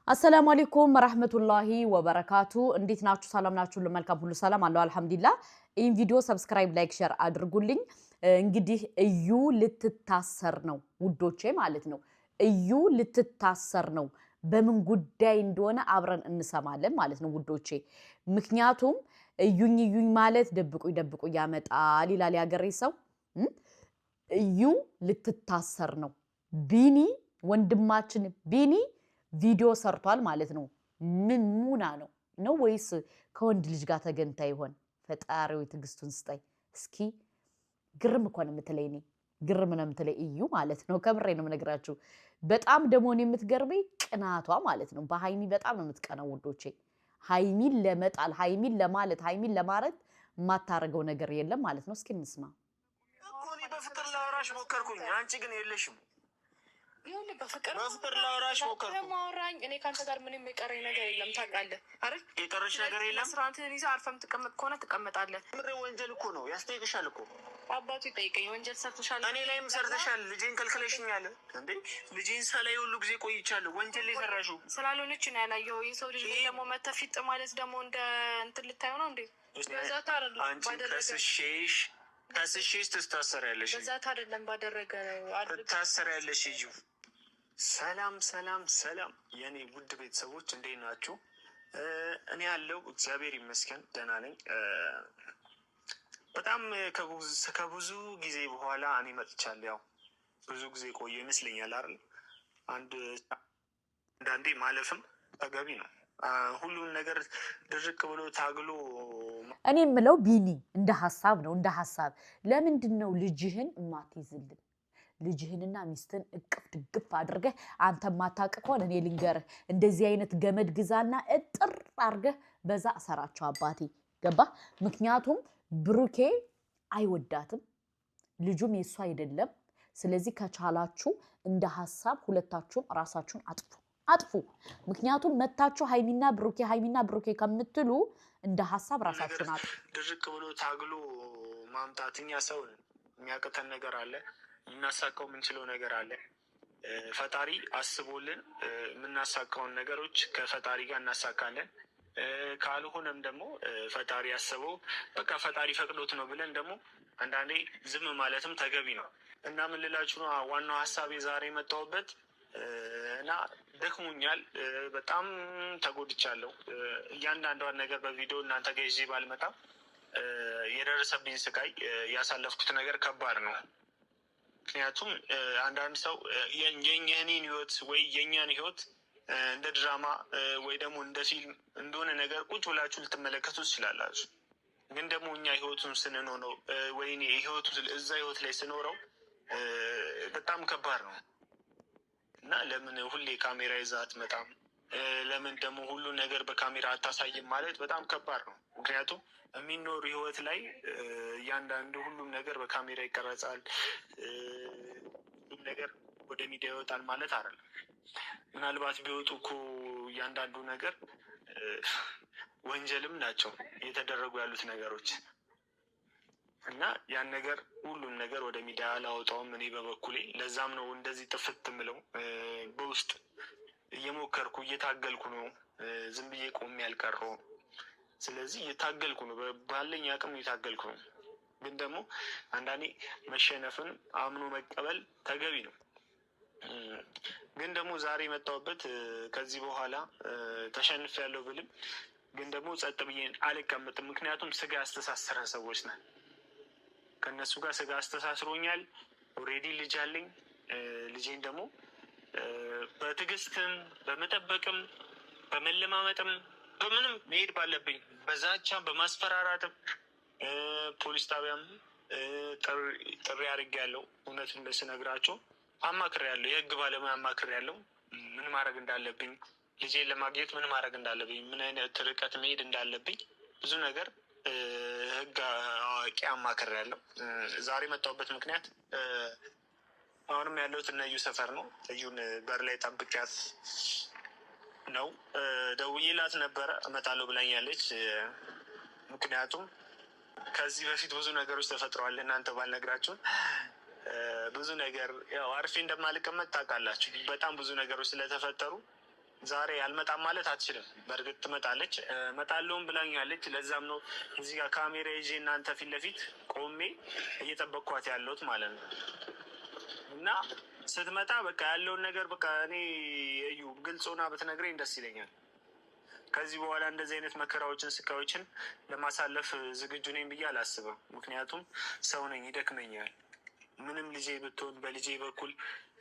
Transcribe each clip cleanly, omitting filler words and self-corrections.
السلام عليكم ورحمة الله وبركاته እንዴት ናችሁ ሰላም ናችሁ ለመልካም ሁሉ ሰላም አለው አልহামዱሊላህ ይሄን ቪዲዮ ሰብስክራይብ ላይክ ሼር አድርጉልኝ እንግዲህ እዩ ልትታሰር ነው ውዶቼ ማለት ነው እዩ ልትታሰር ነው በምን ጉዳይ እንደሆነ አብረን እንሰማለን ማለት ነው ውዶቼ ምክንያቱም እዩኝ ማለት ደብቁ ያመጣል ይላል ያገሬ ሰው እዩ ልትታሰር ነው ቢኒ ወንድማችን ቢኒ ቪዲዮ ሰርቷል ማለት ነው ምን ሙና ነው ወይስ ከወንድ ልጅ ጋር ተገንታ ይሆን ፈጣሪው ትግስቱን ስጠይ እስኪ ግርም እኮ ነው የምትለይኒ ግርም ነው የምትለይ እዩ ማለት ነው ከብሬ ነው የምነግራችሁ በጣም ደሞን የምትገርመኝ ቅናቷ ማለት ነው በሃይሚ በጣም ነው የምትቀናው ውዶቼ ሃይሚን ለመጣል ሃይሚን ለማለት ሃይሚን ለማረት ማታረገው ነገር የለም ማለት ነው እስኪ እንስማ እኮ እኔ በፍቅር ላወራሽ ሞከርኩኝ አንቺ ግን የለሽም ይሁን በፍቅር ላወራሽ ሞከርኩ ለማውራኝ እኔ ካንተ ጋር ምንም የቀረኝ ነገር የለም ታውቃለህ አይደል የቀረሽ ነገር የለም ስራንተን ይዘህ አርፈም ተቀመጥ ከሆነ ትቀመጣለህ ምሬ ወንጀል እኮ ነው ያስጠይቅሻል እኮ አባቱ ይጠይቀኝ ወንጀል ሰርተሻል እኔ ላይም ሰርተሻል ልጄን ከልክለሽኛል እንዴ ልጄን ሳላይ ሁሉ ጊዜ ቆይቻለሁ ወንጀል የሰራሽው ስላልሆነች ነው ያላየው የሰው ልጅ ደግሞ መተፊጥ ማለት ደግሞ እንደ እንትን ልታዩ ነው እንዴ በዛ ታረዱ ከስሼሽ ትታሰሪያለሽ በዛ አይደለም ባደረገ ነው ትታሰሪያለሽ እዩ ሰላም የኔ ውድ ቤተሰቦች እንዴት ናችሁ እኔ ያለው እግዚአብሔር ይመስገን ደህና ነኝ በጣም ከብዙ ጊዜ በኋላ እኔ መጥቻለሁ ያው ብዙ ጊዜ ቆየ ይመስለኛል አይደል አንዳንዴ ማለፍም ተገቢ ነው ሁሉን ነገር ድርቅ ብሎ ታግሎ እኔ የምለው ቢኒ እንደ ሐሳብ ነው እንደ ሐሳብ ለምንድን ነው ልጅህን ማትይዝልን ልጅህንና ሚስትን እቅፍ ድግፍ አድርገህ አንተ ማታውቅ ከሆነ እኔ ልንገርህ እንደዚህ አይነት ገመድ ግዛና እጥር አድርገህ በዛ አሰራቸው አባቴ ገባ ምክንያቱም ብሩኬ አይወዳትም ልጁም የሱ አይደለም ስለዚህ ከቻላችሁ እንደ ሐሳብ ሁለታችሁም ራሳችሁን አጥፉ ምክንያቱም መታችሁ ሃይሚና ብሩኬ ከምትሉ እንደ ሐሳብ ራሳችሁን አጥፉ ድርቅ ብሎ ታግሎ ማምጣትኛ ሰው የሚያቅተን ነገር አለ እናሳካው የምንችለው ነገር አለ ፈጣሪ አስቦልን የምናሳካውን ነገሮች ከፈጣሪ ጋር እናሳካለን ካልሆነም ደግሞ ፈጣሪ ያሰበው በቃ ፈጣሪ ፈቅዶት ነው ብለን ደግሞ አንዳንዴ ዝም ማለትም ተገቢ ነው እና ምን ልላችሁ ነው ዋናው ሀሳቤ ዛሬ የመጣሁበት እና ደክሞኛል በጣም ተጎድቻለሁ እያንዳንዷን ነገር በቪዲዮ እናንተ ጋር ይዤ ባልመጣም የደረሰብኝ ስቃይ ያሳለፍኩት ነገር ከባድ ነው ምክንያቱም አንዳንድ ሰው የኔን ህይወት ወይ የኛን ህይወት እንደ ድራማ ወይ ደግሞ እንደ ፊልም እንደሆነ ነገር ቁጭ ብላችሁ ልትመለከቱ ትችላላችሁ ግን ደግሞ እኛ ህይወቱን ስንኖረው ወይ እኔ እዛ ህይወት ላይ ስኖረው በጣም ከባድ ነው እና ለምን ሁሌ ካሜራ ይዘህ አትመጣም ለምን ደግሞ ሁሉ ነገር በካሜራ አታሳይም ማለት በጣም ከባድ ነው ምክንያቱም የሚኖር ህይወት ላይ እያንዳንዱ ሁሉም ነገር በካሜራ ይቀረጻል ሁሉም ነገር ወደ ሚዲያ ይወጣል ማለት አይደለም ምናልባት ቢወጡ እኮ እያንዳንዱ ነገር ወንጀልም ናቸው የተደረጉ ያሉት ነገሮች እና ያን ነገር ሁሉም ነገር ወደ ሚዲያ አላወጣውም እኔ በበኩሌ ለዛም ነው እንደዚህ ጥፍት ምለው በውስጥ እየሞከርኩ እየታገልኩ ነው ዝም ብዬ ቆሜ ያልቀረው ስለዚህ እየታገልኩ ነው ባለኝ አቅም እየታገልኩ ነው ግን ደግሞ አንዳንዴ መሸነፍን አምኖ መቀበል ተገቢ ነው ግን ደግሞ ዛሬ የመጣሁበት ከዚህ በኋላ ተሸንፌያለሁ ብልም ግን ደግሞ ጸጥ ብዬ አልቀመጥም ምክንያቱም ስጋ ያስተሳሰረን ሰዎች ነን ከነሱ ጋር ስጋ አስተሳስሮኛል ኦልሬዲ ልጅ አለኝ ልጄን ደግሞ በትዕግስትም በመጠበቅም በመለማመጥም በምንም መሄድ ባለብኝ በዛቻ በማስፈራራትም ፖሊስ ጣቢያም ጥሪ አድርጌያለሁ እውነቱን ስነግራቸው አማክሬያለሁ የህግ ባለሙያ አማክሬያለሁ ምን ማድረግ እንዳለብኝ ልጄን ለማግኘት ምን ማድረግ እንዳለብኝ ምን አይነት ርቀት መሄድ እንዳለብኝ ብዙ ነገር ህግ አዋቂ አማክሬያለሁ ዛሬ መጣሁበት ምክንያት አሁንም ያለሁት እነዩ ሰፈር ነው እዩን በር ላይ ጠብቂያት ነው ደውዬላት ነበረ እመጣለሁ ብላኛለች ምክንያቱም ከዚህ በፊት ብዙ ነገሮች ተፈጥረዋል እናንተ ባልነግራችሁን ብዙ ነገር ያው አርፌ እንደማልቀመጥ ታውቃላችሁ በጣም ብዙ ነገሮች ስለተፈጠሩ ዛሬ አልመጣም ማለት አትችልም። በእርግጥ ትመጣለች፣ እመጣለሁም ብላኛለች። ለዛም ነው እዚህ ጋር ካሜራ ይዤ እናንተ ፊት ለፊት ቆሜ እየጠበቅኳት ያለሁት ማለት ነው። እና ስትመጣ በቃ ያለውን ነገር በቃ እኔ እዩ ግልጽ ሆና ብትነግረኝ ደስ ይለኛል። ከዚህ በኋላ እንደዚህ አይነት መከራዎችን፣ ስቃዮችን ለማሳለፍ ዝግጁ ነኝ ብዬ አላስብም። ምክንያቱም ሰው ነኝ፣ ይደክመኛል። ምንም ልጄ ብትሆን በልጄ በኩል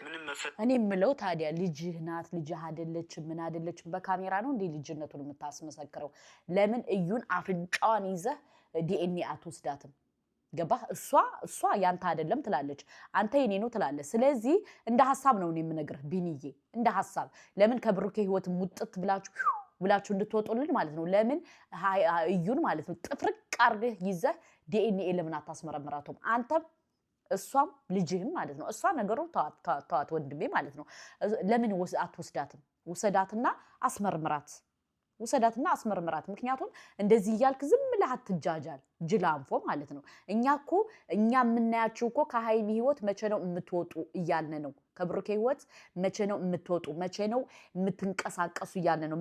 ምንም እኔ የምለው ታዲያ ልጅህ ናት፣ ልጅህ አይደለችም፣ ምን አይደለችም፣ በካሜራ ነው እንዴ ልጅነቱን የምታስመሰክረው? ለምን እዩን አፍንጫዋን ይዘህ ዲኤንኤ አትወስዳትም? ገባህ? እሷ ያንተ አይደለም ትላለች፣ አንተ የኔ ነው ትላለች። ስለዚህ እንደ ሀሳብ ነው የምነግርህ ቢንዬ፣ እንደ ሀሳብ ለምን ከብሩኬ ህይወት ሙጥት ብላችሁ እንድትወጡልን ማለት ነው። ለምን እዩን ማለት ነው ጥፍርቅ አድርገህ ይዘህ ዲኤንኤ ለምን አታስመረምራቱም? አንተም እሷም ልጅህም ማለት ነው። እሷ ነገሩ ተዋት ወንድሜ ማለት ነው። ለምን አትወስዳትም? ውሰዳትና አስመርምራት። ምክንያቱም እንደዚህ እያልክ ዝም ብለህ አትጃጃል፣ ጅላንፎ ማለት ነው። እኛ የምናያችሁ እኮ ከሀይሚ ህይወት መቼ ነው የምትወጡ እያልን ነው። ከብሩኬ ህይወት መቼ ነው የምትወጡ፣ መቼ ነው የምትንቀሳቀሱ እያልን ነው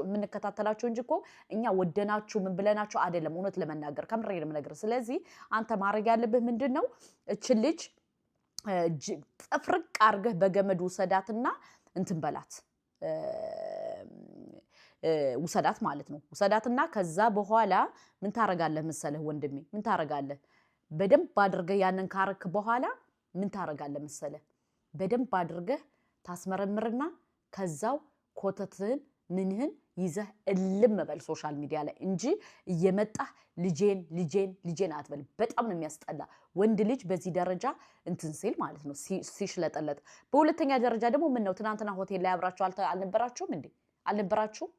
የምንከታተላቸው እንጂ እኮ እኛ ወደናችሁ ምን ብለናችሁ አይደለም። እውነት ለመናገር ከምሬ ለመናገር። ስለዚህ አንተ ማድረግ ያለብህ ምንድን ነው? እችን ልጅ ጥፍርቅ አድርገህ በገመድ ውሰዳትና እንትን በላት ውሰዳት ማለት ነው። ውሰዳትና ከዛ በኋላ ምን ታረጋለህ መሰለህ ወንድሜ? ምን ታረጋለህ? በደንብ አድርገህ ያንን ካረክ በኋላ ምን ታረጋለህ መሰለህ? በደንብ አድርገህ ታስመረምርና ከዛው ኮተትህን ምንህን ይዘህ እልም በል ሶሻል ሚዲያ ላይ እንጂ እየመጣህ ልጄን አትበል። በጣም ነው የሚያስጠላ ወንድ ልጅ በዚህ ደረጃ እንትን ሲል ማለት ነው ሲሽለጠለጥ። በሁለተኛ ደረጃ ደግሞ ምን ነው ትናንትና ሆቴል ላይ አብራችሁ አልነበራችሁም እንዴ? አልነበራችሁም?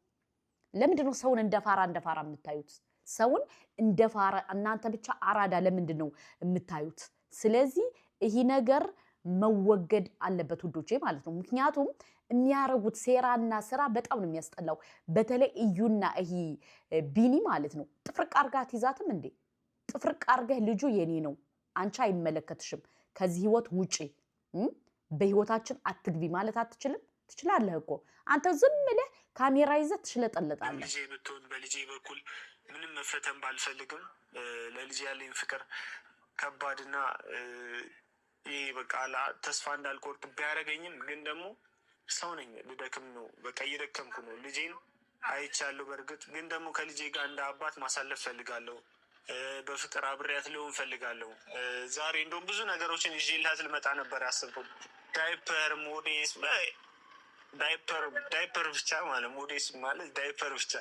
ለምንድን ነው ሰውን እንደፋራ የምታዩት? ሰውን እንደፋራ እናንተ ብቻ አራዳ ለምንድን ነው የምታዩት? ስለዚህ ይሄ ነገር መወገድ አለበት ውዶቼ ማለት ነው። ምክንያቱም የሚያረጉት ሴራና ስራ በጣም ነው የሚያስጠላው። በተለይ እዩና ይሄ ቢኒ ማለት ነው። ጥፍርቅ አርጋ አትይዛትም እንዴ? ጥፍርቅ አርገህ ልጁ የኔ ነው፣ አንቺ አይመለከትሽም፣ ከዚህ ህይወት ውጪ፣ በህይወታችን አትግቢ ማለት አትችልም? ትችላለህ እኮ አንተ ዝም ብለህ ካሜራ ይዘህ ትሽለጠለጣለህ። ልጄ ብትሆን በልጄ በኩል ምንም መፈተን ባልፈልግም ለልጄ ያለኝ ፍቅር ከባድና ይሄ በቃ ተስፋ እንዳልቆርጥ ቢያደርገኝም ግን ደግሞ ሰው ነኝ፣ ልደክም ነው። በቃ እየደከምኩ ነው። ልጄን አይቻለሁ። በእርግጥ ግን ደግሞ ከልጄ ጋር እንደ አባት ማሳለፍ ፈልጋለሁ። በፍቅር አብሬያት ልሆን ፈልጋለሁ። ዛሬ እንደውም ብዙ ነገሮችን ይዤላት ልመጣ ነበር ያሰብኩት። ዳይፐር፣ ሞዴስ ዳይፐር ብቻ ማለት ሞዴስ ማለት ዳይፐር ብቻ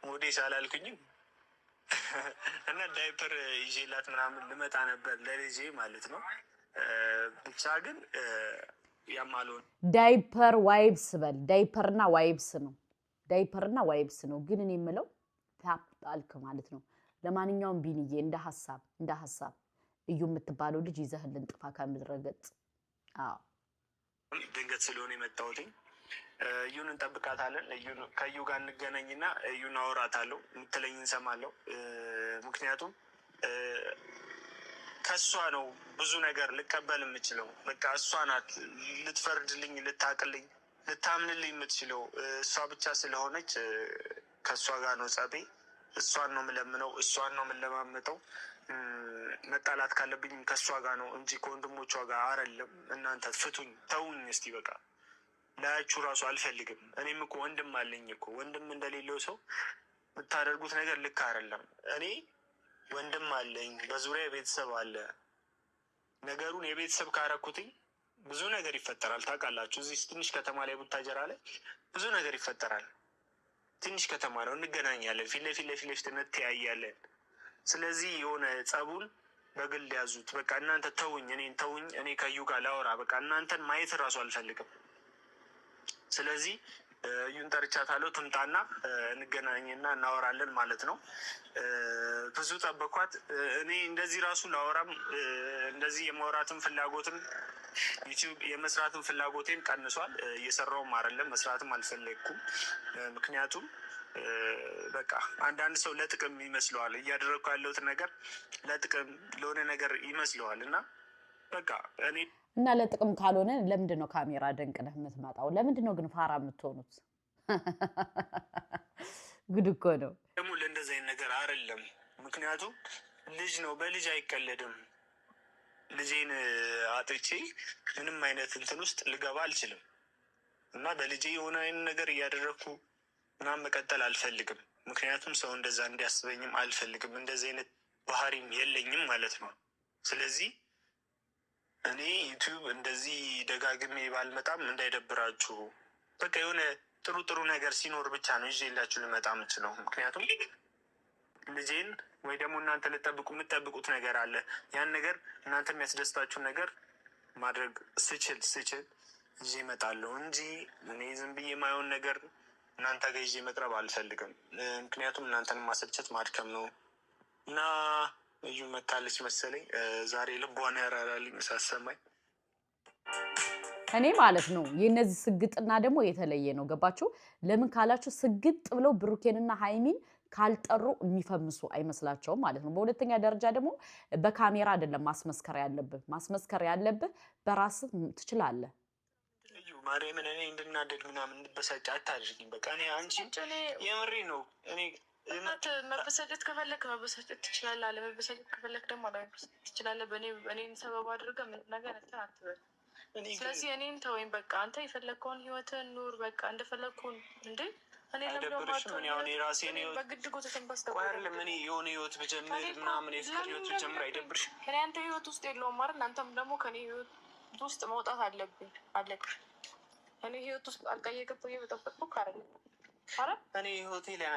ሞዴስ አላልኩኝም። እና ዳይፐር ይዤላት ምናምን ልመጣ ነበር ለልጄ ማለት ነው። ብቻ ግን ያማለውን ዳይፐር ዋይብስ በል። ዳይፐርና ዋይብስ ነው። ግን እኔ የምለው ታፕ አልክ ማለት ነው። ለማንኛውም ቢንዬ እንደ ሀሳብ እዩ የምትባለው ልጅ ይዘህልን ጥፋ ከምድረገጽ። አዎ ድንገት ስለሆነ የመጣሁትኝ እዩን እንጠብቃታለን። ከእዩ ጋር እንገናኝና እዩን አወራታለሁ፣ የምትለኝ እንሰማለሁ። ምክንያቱም ከእሷ ነው ብዙ ነገር ልቀበል የምችለው። በቃ እሷ ናት ልትፈርድልኝ፣ ልታቅልኝ፣ ልታምንልኝ የምትችለው እሷ ብቻ ስለሆነች ከእሷ ጋር ነው ጸቤ። እሷን ነው የምለምነው፣ እሷን ነው የምንለማመጠው። መጣላት ካለብኝም ከእሷ ጋር ነው እንጂ ከወንድሞቿ ጋር አይደለም። እናንተ ፍቱኝ፣ ተውኝ እስቲ በቃ። ላያችሁ ራሱ አልፈልግም። እኔም እኮ ወንድም አለኝ እኮ። ወንድም እንደሌለው ሰው የምታደርጉት ነገር ልክ አይደለም። እኔ ወንድም አለኝ፣ በዙሪያ ቤተሰብ አለ። ነገሩን የቤተሰብ ካረኩትኝ ብዙ ነገር ይፈጠራል። ታውቃላችሁ፣ እዚህ ትንሽ ከተማ ላይ ቡታጀራ ላይ ብዙ ነገር ይፈጠራል። ትንሽ ከተማ ነው፣ እንገናኛለን፣ ፊት ለፊት እንተያያለን። ስለዚህ የሆነ ጸቡን በግል ያዙት። በቃ እናንተ ተውኝ፣ እኔ ከዩ ጋር ላወራ። በቃ እናንተን ማየት እራሱ አልፈልግም። ስለዚህ እዩን ጠርቻታለሁ፣ ትምጣና እንገናኝና እናወራለን ማለት ነው። ብዙ ጠበኳት። እኔ እንደዚህ ራሱ ላወራም እንደዚህ የማውራትም ፍላጎትም ዩቲዩብ የመስራትም ፍላጎቴም ቀንሷል። እየሰራውም አይደለም፣ መስራትም አልፈለግኩም። ምክንያቱም በቃ አንዳንድ ሰው ለጥቅም ይመስለዋል፣ እያደረግኩ ያለሁትን ነገር ለጥቅም ለሆነ ነገር ይመስለዋል። እና በቃ እኔ እና ለጥቅም ካልሆነ ለምንድን ነው ካሜራ ደንቅነህ የምትመጣው? ለምንድን ነው ግን ፋራ የምትሆኑት? ጉድ እኮ ነው። ደግሞ ለእንደዚህ አይነት ነገር አይደለም። ምክንያቱም ልጅ ነው፣ በልጅ አይቀለድም። ልጄን አጥቼ ምንም አይነት እንትን ውስጥ ልገባ አልችልም እና በልጄ የሆነ አይነት ነገር እያደረግኩ ምናምን መቀጠል አልፈልግም። ምክንያቱም ሰው እንደዛ እንዲያስበኝም አልፈልግም። እንደዚህ አይነት ባህሪም የለኝም ማለት ነው። ስለዚህ እኔ ዩቲዩብ እንደዚህ ደጋግሜ ባልመጣም እንዳይደብራችሁ፣ በቃ የሆነ ጥሩ ጥሩ ነገር ሲኖር ብቻ ነው ይዤላችሁ ልመጣ የምችለው። ምክንያቱም ልጄን ወይ ደግሞ እናንተ የምትጠብቁት ነገር አለ። ያን ነገር እናንተ የሚያስደስታችሁን ነገር ማድረግ ስችል ይዤ እመጣለሁ እንጂ እኔ ዝም ብዬ የማይሆን ነገር እናንተ ጋር ይዤ መቅረብ አልፈልግም። ምክንያቱም እናንተን ማሰልቸት ማድከም ነው እና እዩ መታለች መሰለኝ ዛሬ ልቧን ያራራልኝ ሳሰማኝ እኔ ማለት ነው። የነዚህ ስግጥና ደግሞ የተለየ ነው። ገባችሁ? ለምን ካላችሁ ስግጥ ብለው ብሩኬንና ሃይሚን ካልጠሩ የሚፈምሱ አይመስላቸውም ማለት ነው። በሁለተኛ ደረጃ ደግሞ በካሜራ አይደለም ማስመስከር ያለብህ። ማስመስከር ያለብህ በራስህ ትችላለህ። እዩ ማርያምን እኔ እንድናደድ ምናምን እንድበሳጭ አታድርጊኝ። በቃ እኔ አንቺ የምሬ ነው። እኔ መበሳጨት ከፈለክ መበሳጨት ትችላለህ። አለመበሳጨት ከፈለክ ደግሞ አለመበሳጨት ትችላለህ። እኔን ሰበብ አድርገህ ምን ነገር እንትን አትበል። ስለዚህ እኔን ተወኝ በቃ። አንተ የፈለግከውን ህይወትን ኑር በቃ እንደፈለግኩን እንዴ። እኔ አይደብርሽም? እኔ አሁን የራሴን ህይወት በግድ ጎተተን አይደለም እኔ የሆነ ህይወት ብጀምር ምናምን የፍቅር ህይወት ብጀምር አይደብርሽም? እኔ አንተ ህይወት ውስጥ የለውም አይደል? አንተም ደግሞ ከኔ ህይወት ውስጥ መውጣት አለብኝ አለቅ። እኔ ህይወት ውስጥ አልቀየቅብ እየበጠበጥኩ ካረ እኔ ህይወቴ ላይ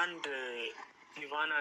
አንድ ኢቫና